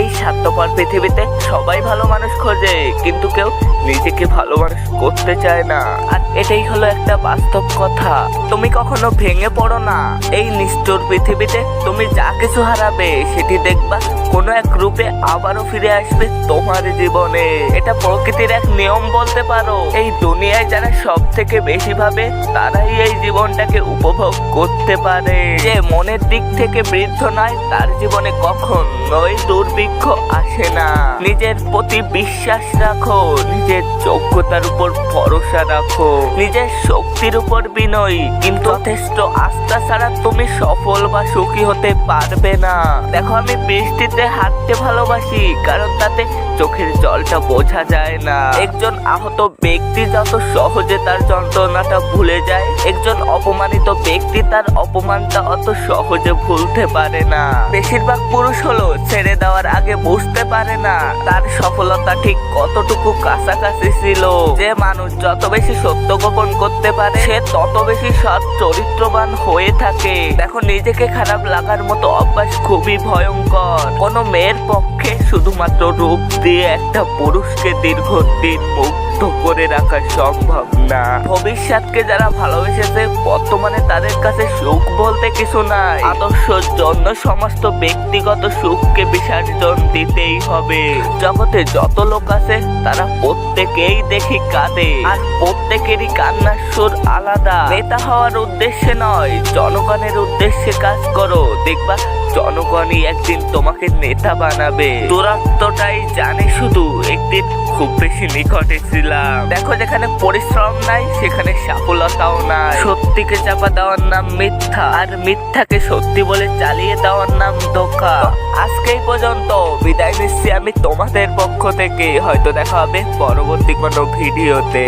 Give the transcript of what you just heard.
এই স্বার্থপর পৃথিবীতে সবাই ভালো মানুষ খোঁজে, কিন্তু কেউ নিজেকে ভালো মানুষ করতে চায় না। আর এটাই হলো একটা বাস্তব কথা। তুমি কখনো ভেঙে পড়ো না। এই নিষ্ঠুর পৃথিবীতে তুমি যা কিছু হারাবে সেটি দেখবা কোনো এক রূপে আবারও ফিরে আসবে তোমার জীবনে। এটা প্রকৃতির এক নিয়ম বলতে পারো। এই দুনিয়ায় যারা সব থেকে বেশি ভাবে তারাই এই জীবনটাকে উপভোগ করতে পারে। যে মনের দিক থেকে বৃদ্ধ নয় তার জীবনে কখনোই দুর্ভিক্ষ আসে না। নিজের প্রতি বিশ্বাস রাখো, নিজের যোগ্যতার উপর ভরসা রাখো, নিজের শক্তির উপর বিনয়ী, কিন্তু যথেষ্ট আস্থা ছাড়া তুমি সফল বা সুখী হতে পারবে না। দেখো, আমি বৃষ্টিতে হাঁটতে ভালোবাসি কারণ তাতে চোখের জলটা বোঝা যায় না। একজন আহত ব্যক্তি যত সহজে তার যন্ত্রণাটা ভুলে যায়, একজন অপমানিত ব্যক্তি তার অপমানটা অত সহজে ভুলতে পারে না। বেশিরভাগ পুরুষ হলো ছেড়ে দেওয়ার আগে বুঝতে পারে না তার সফলতা ঠিক কতটুকু কাছাকাছি ছিল। যে মানুষ যত বেশি সত্য গোপন করতে পারে সে তত বেশি সৎ চরিত্রবান হয়ে থাকে। দেখো, নিজেকে খারাপ লাগার মতো অভ্যাস খুবই ভয়ঙ্কর। কোনো মেয়ের পক্ষে শুধুমাত্র রূপ দিয়ে একটা পুরুষকে দীর্ঘদিন মুগ্ধ করে রাখা সম্ভব না। ভবিষ্যৎকে যারা ভালোবেসেছে বর্তমানে তাদের কাছে সুখ বলতে কিছু নাই। আদর্শের জন্য সমস্ত ব্যক্তিগত সুখকে বিসর্জন দিতেই হবে। জগতে যত লোক আছে তারা প্রত্যেকেই দেখি কাঁদে, আর প্রত্যেকেরই কান্নার সুর আলাদা। নেতা হওয়ার উদ্দেশ্যে নয়, জনগণের উদ্দেশ্যে কাজ করো, দেখবা জনগণই একদিন তোমাকে নেতা বানাবে। দূরত্বটাই জানে শুধু, একদিন খুব বেশি নিকটে ছিলাম। দেখো, যেখানে পরিশ্রম নাই সেখানে সফলতাও নাই। সত্যিকে চাপা দেওয়ার নাম মিথ্যা, আর মিথ্যাকে সত্যি বলে চালিয়ে দেওয়ার নাম ধোঁকা। আজকেই পর্যন্ত বিদায় নিচ্ছি আমি তোমাদের পক্ষ থেকে। হয়তো দেখা হবে পরবর্তী কোনো ভিডিওতে।